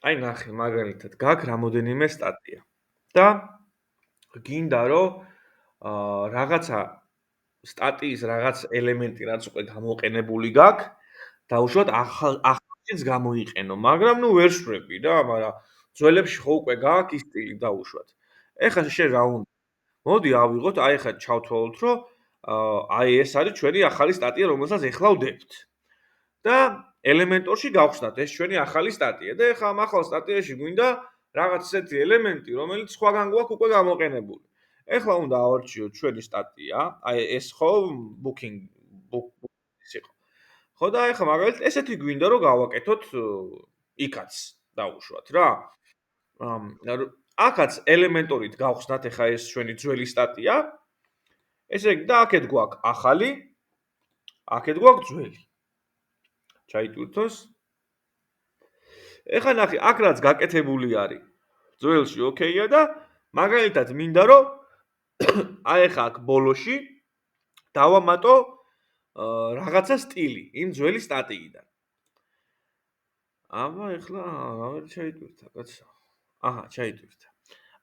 აი ნახე, მაგალითად, გაქვს რამოდენიმე სტატია და გინდა რომ რაღაცა სტატიის რაღაც ელემენტი რაც უკვე გამოყენებული გაქვს, დაუშვათ ახალშიც გამოიყენო, მაგრამ ნუ ვერ შვები რა, მაგრამ ძველებში ხო უკვე გაქვს ის სტილი დაუშვათ. ეხლა შენ რა უნდა? მოდი ავიღოთ, აი ეხლა ჩავთვალოთ, რომ აი ეს არის ჩვენი ახალი სტატია, რომელსაც ეხლა ვდებთ. და ელემენტორში გავხსნათ ეს ჩვენი ახალი სტატია და ეხლა ამ ახალ სტატიაში გვინდა რაღაც ისეთი ელემენტი, რომელიც სხვაგან გვაქვს უკვე გამოყენებული. ეხლა უნდა ავარჩიოთ ჩვენი სტატია, აი ეს ხო booking book-ის იყო. ხო და ეხლა მაგალითად ესეთი გვინდა რომ გავაკეთოთ იქაც დავუშვათ რა. აქაც ელემენტორით გავხსნათ ეხლა ეს ჩვენი ძველი სტატია. ესე იგი და აქეთ გვაქვს ახალი, აქეთ გვაქვს ძველი. ჩაიტვირთოს. ეხლა ნახე, აქ რაც გაკეთებული არის, ძველში ოკეია და მაგალითად მინდა რომ აი ეხლა აქ ბოლოში დავამატო რაღაცა სტილი იმ ძველი სტატიიდან. აბა ეხლა რა ჩაიტვირთა კაცო. აჰა, ჩაიტვირთა.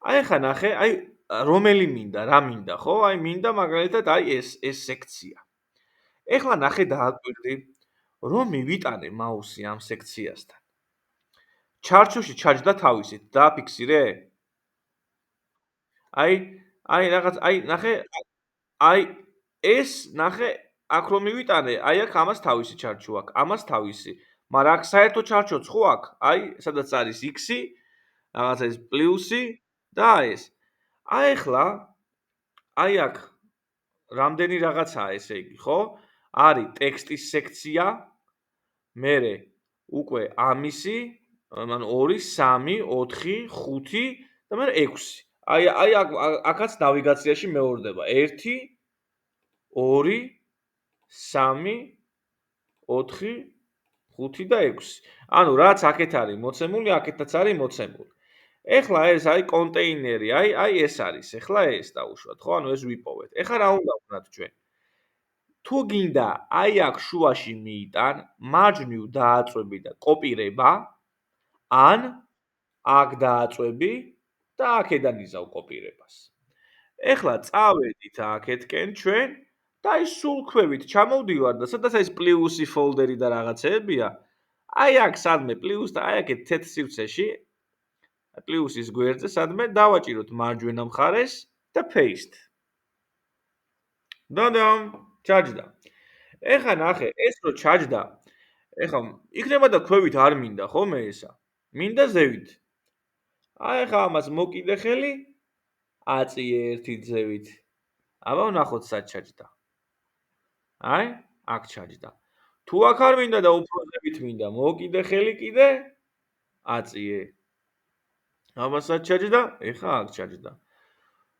აი ეხლა ნახე, აი რომელი მინდა, რა მინდა, ხო? აი მინდა მაგალითად აი ეს სექცია. ეხლა ნახე დააკვირდი, რომ მივიტანე მაუსი ამ სექციასთან. ჩარჩოში ჩაჯდა თავისით, დააფიქსირე? აი, აი რაღაც, აი ნახე, აი ეს ნახე, აქ რომ მივიტანე, აი აქ ამას თავისი ჩარჩო აქვს, ამას თავისი. მაგრამ აქ საერთო ჩარჩოც ხო აქვს? აი, სადაც არის x-ი, რაღაცა ეს პლუსი და ეს. აი ეხლა, აი აქ რამდენი რაღაცაა ესე იგი, ხო? არის ტექსტის სექცია, მერე უკვე ამისი, ანუ 2, 3, 4, 5 და მერე 6. აი აქაც ნავიგაციაში მეორდება 1 2 3 4 5 და 6. ანუ რაც აქეთ არის მოცემული, აქეთაც არის მოცემული. ეხლა ეს აი კონტეინერი, აი ეს არის. ეხლა ეს დავუშვათ, ხო? ანუ ეს ვიპოვეთ. ეხლა რა უნდა ვქნათ ჩვენ? თუ გინდა აი აქ შუაში მიიტან, მარჯვნივ დააწვევი და კოპირება, ან აქ დააწვევი და აქედან იზავ კოპირებას. ეხლა წავედით აქეთკენ ჩვენ და აი სულ ქვევით ჩამოვდივარ და სადაც ეს პლუსი ფოლდერი და რაღაცეებია, აი აქ სადმე პლუს და აი აქეთ თეთრ სივრცეში პლუსის გვერდზე სადმე დავაჭიროთ მარჯვენა მხარეს და paste. დადამ, ჩაჯდა. ეხლა ნახე, ეს რო ჩაჯდა, ეხლა იქნება და ქვევით არ მინდა ხოლმე ესა. მინდა ზევით. აი ეხლა ამას მოკიდე ხელი, აწიე ერთი ზევით. აბა ვნახოთ სად ჩაჯდა. აი, აქ ჩაჯდა. თუ აქ არ მინდა და უფრო ზევით მინდა, მოკიდე ხელი კიდე, აწიე. აბა სად ჩაჯდა? ეხლა აქ ჩაჯდა.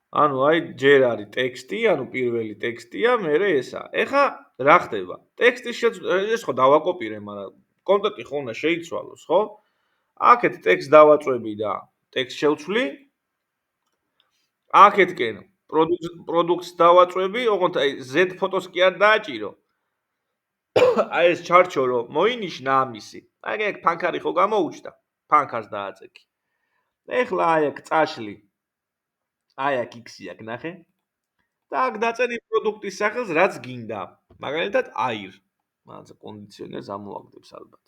ანუ აი ჯერ არის ტექსტი, ანუ პირველი ტექსტია, მერე ესა. ეხლა რა ხდება? ტექსტის ეს ხო დავაკოპირე, მაგრამ კონტენტი ხო უნდა შეიცვალოს, ხო? აქეთ ტექსტს დავაწვევი და ტექსტ შევცვლი. აქეთკენ პროდუქტს დავაწვევი, ოღონდ აი Z ფოტოს კი არ დააჭირო. აი ეს ჩარჩო რომ მოინიშნა ამისი. აი ეგ ფანქარი ხო გამოუჩნდა? ფანქარს დააწექი. ეხლა აი აქ წაშლი. აი აქ X-ი აქ ნახე. და აქ დაწერი პროდუქტის სახელს რაც გინდა. მაგალითად აირ. მაგალითად კონდიციონერს ამოვაგდებს ალბათ.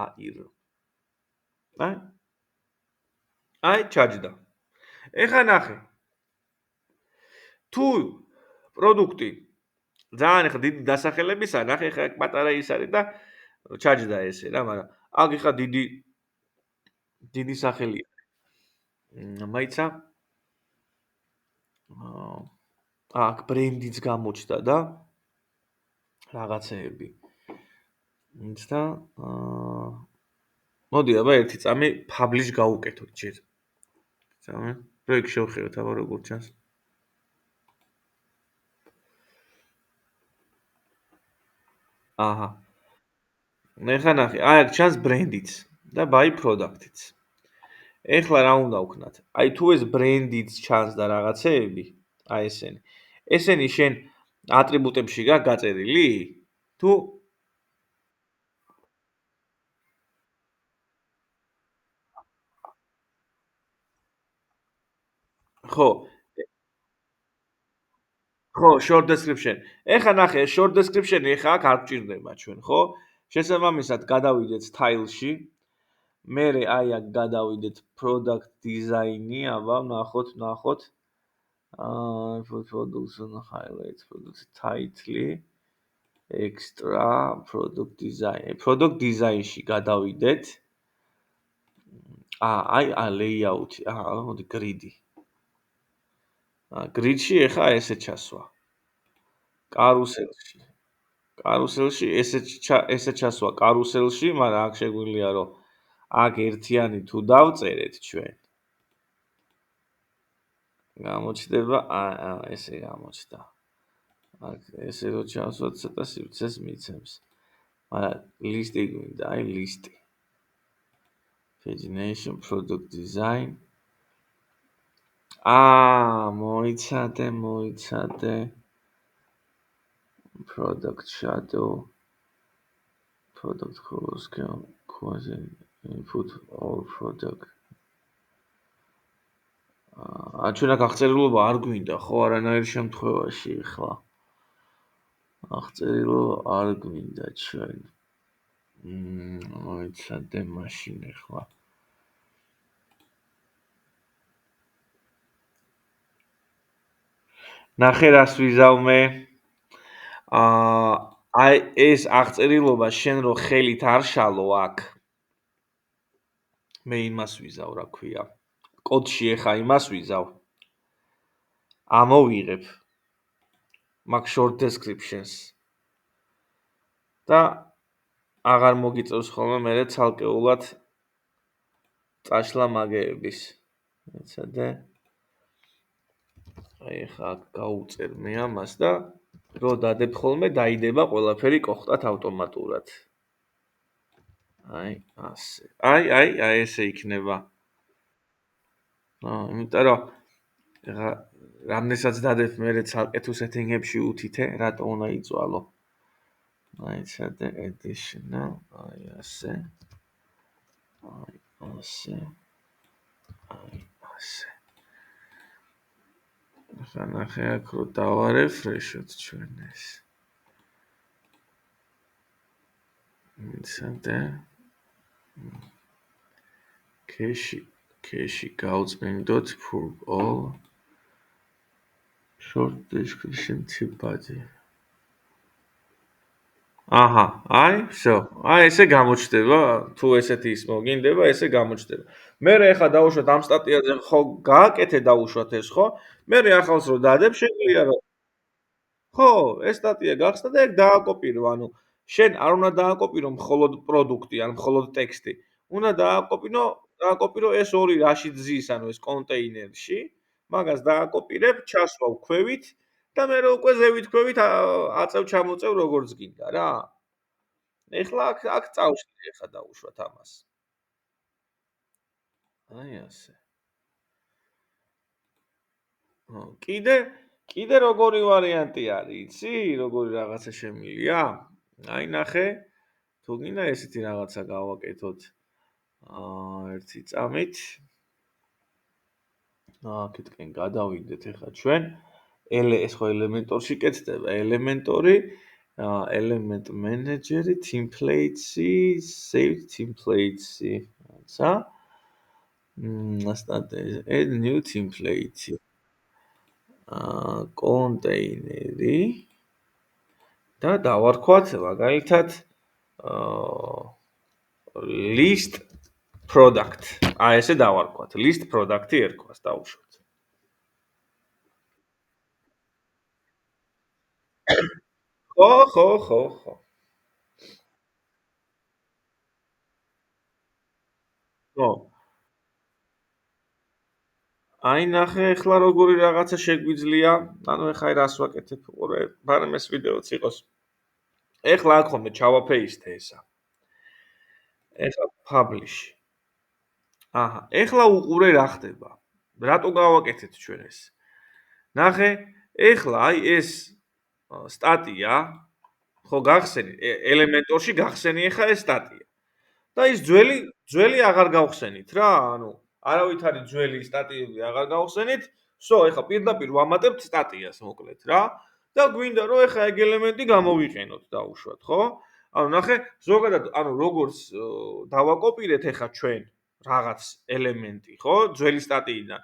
აირ. აი ჩაჯდა. ეხლა ნახე. თუ პროდუქტი ძალიან ეხლა დიდი დასახელებისა, ნახე ეხლა აქ პატარა ის არის და ჩაჯდა ესე რა, მაგრამ აქ ეხლა დიდი სახელია. მაიცა აქ ბრენდიც გამოჩნდა და რაღაცეები. და მოდი აბა ერთი წამი publish გავუკეთოთ ჯერ. წამი პროექტ შევხედოთ აბა როგორ ჩანს. აჰა. ეხლა ნახე, აი აქ ჩანს ბრენდიც და buy product-იც. ეხლა რა უნდა ვქნათ? აი თუ ეს ბრენდიც ჩანს და რაღაცეები, აი ესენი. ესენი შენ ატრიბუტებში გაქვს გაწერილი? თუ ხო, ხო, short description. ეხლა ნახე, short description-ი ეხლა აქ არ გვჭირდება ჩვენ, ხო? შესაბამისად, გადავიდეთ style-ში. მერე აი აქ გადავიდეთ product design-ი, აბა, ვნახოთ. products on highlights, product title, extra, product design. Product design-ში გადავიდეთ. აი layout-ი, მოდი grid-ი. grid-ში ეხლა ესე ჩასვა. კარუსელში. კარუსელში ესე ჩასვა კარუსელში, მაგრამ აქ შეგვიძლია რომ აქ ერთიანი თუ დავწერეთ ჩვენ. გამოჩნდება ესე გამოჩნდა. აქ ესე რომ ჩავსვათ, ცოტა სივრცეს მიცემს. მაგრამ ლისტი გვინდა, აი ლისტი. Pagination, product design. მოიცადე. Product shadow. Product colors can input all product. ჩვენ აქ აღწერილობა არ გვინდა, ხო, არანაირ შემთხვევაში ხლა. აღწერილობა არ გვინდა ჩვენ. მოიცადე მაშინ ხლა. ნახე რას ვიზავმე. აი ეს აღწერილობა შენ რო ხელით არ შალო აქ. მე იმას ვიზავ, რა ქვია. კოდში ეხა იმას ვიზავ. ამოვიღებ. მაგ short descriptions. და აღარ მოგიწევს ხოლმე მე ცალკეულად წაშლა მაგეების. ეცადე. აი ეხა გავუწერ მე ამას და რო დადებ ხოლმე დაიდება ყველაფერი კოხტათ ავტომატურად. აი ასე. აი ესე იქნება. იმიტომ რომ ეხა რამდენსაც დადებ მე ცალკე თუ setting-ებში უთითე, რატო უნდა იწვალო. აი ცადე additional, აი ასე. აი ასე. ახლა ნახე აქ რო დავარეფრეშოთ ჩვენ ეს. ცადე. Cache გავწმინდოთ for all short description tip body. აჰა, აი, всё. აი ესე გამოჩნდება, თუ ესეთი ის მოგინდება, ესე გამოჩნდება. მე ეხა დავუშვათ ამ სტატიაზე ხო გააკეთე დავუშვათ ეს, ხო? მე ახალს რო დადებ, შეგვიძლია რომ ხო, ეს სტატია გახსნა და ეგ დააკოპირო, ანუ შენ არ უნდა დააკოპირო მხოლოდ პროდუქტი, ან მხოლოდ ტექსტი. უნდა დააკოპირო ეს ორი რაში ძის, ანუ ეს კონტეინერში, მაგას დააკოპირებ, ჩასვავ ქვევით და მე უკვე ზევით ქვევით აწევ ჩამოწევ როგორც გინდა რა. ეხლა აქ წავშლი ეხა დავუშვათ ამას. აი ასე. კიდე როგორი ვარიანტი არის, იცი? როგორი რაღაცა შემილია? აი ნახე. თუ გინდა ესეთი რაღაცა გავაკეთოთ. ერთი წამით. აქეთკენ გადავიდეთ ეხლა ჩვენ. ეს ხო ელემენტორში კეთდება, ელემენტორი, element manager-ი, templates-ი, save templates-ი. რაცა? add new template-ი. კონტეინერი და დავარქვათ მაგალითად list product. ესე დავარქვათ. list product-ი ერქვას დავუშვათ. ხო. ხო. აი ნახე ახლა როგორი რაღაცა შეგვიძლია. ანუ ახლა რას ვაკეთებ უყურე, მაგრამ ეს ვიდეოც იყოს. ეხლა აქ ხომ ჩავაფეისტე ესა. ეხლა publish. აჰა, ეხლა უყურე რა ხდება. რატო გავაკეთეთ ჩვენ ეს? ნახე, ეხლა აი ეს სტატია ხო გახსენი ელემენტორში გახსენი ახლა ეს სტატია. და ის ძველი აღარ გავხსენით რა, ანუ არავითარი ძველი სტატიები აღარ გავხსენით, სო, ეხლა პირდაპირ ვამატებთ სტატიას მოკლედ რა. და გვინდა რომ ეხლა ეგ ელემენტი გამოვიყენოთ დაუშვათ, ხო? ანუ ნახე, ზოგადად, ანუ როგორც დავაკოპირეთ ეხლა ჩვენ რაღაც ელემენტი, ხო? ძველი სტატიიდან.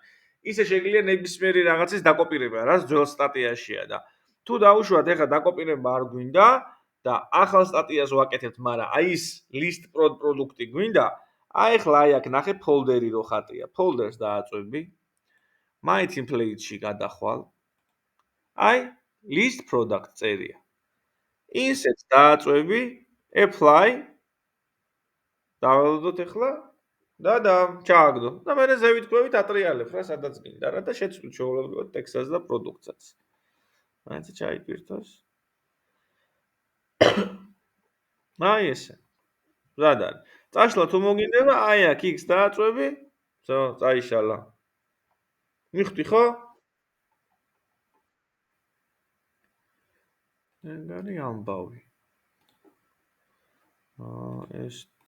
ისე შეგვიძლია ნებისმიერი რაღაცის დაკოპირება, რაც ძველ სტატიაშია და თუ დაუშვათ ეხლა დაკოპირება არ გვინდა და ახალ სტატიას ვაკეთებთ, მაგრამ აი ის list პროდუქტი გვინდა, აი ეხლა აი აქ ნახე ფოლდერი რო ხატია. ფოლდერს დააწვევი. My template-ში გადახვალ. აი list product წერია. Insert დააწვევი, apply დავალოდოთ ეხლა და ჩააგდო. და მე ზევით ქვევით ატრიალებ რა სადაც გინდა რა და შეცვლით შეუძლებლად ტექსტსაც და პროდუქტსაც. მაინც ჩაიპირთოს. აი ესე. მზად არის. წაშლა თუ მოგინდება, აი აქ X დააწვევი. всё, წაიშალა. მიხდი ხო? ეგ არის ამბავი. ეს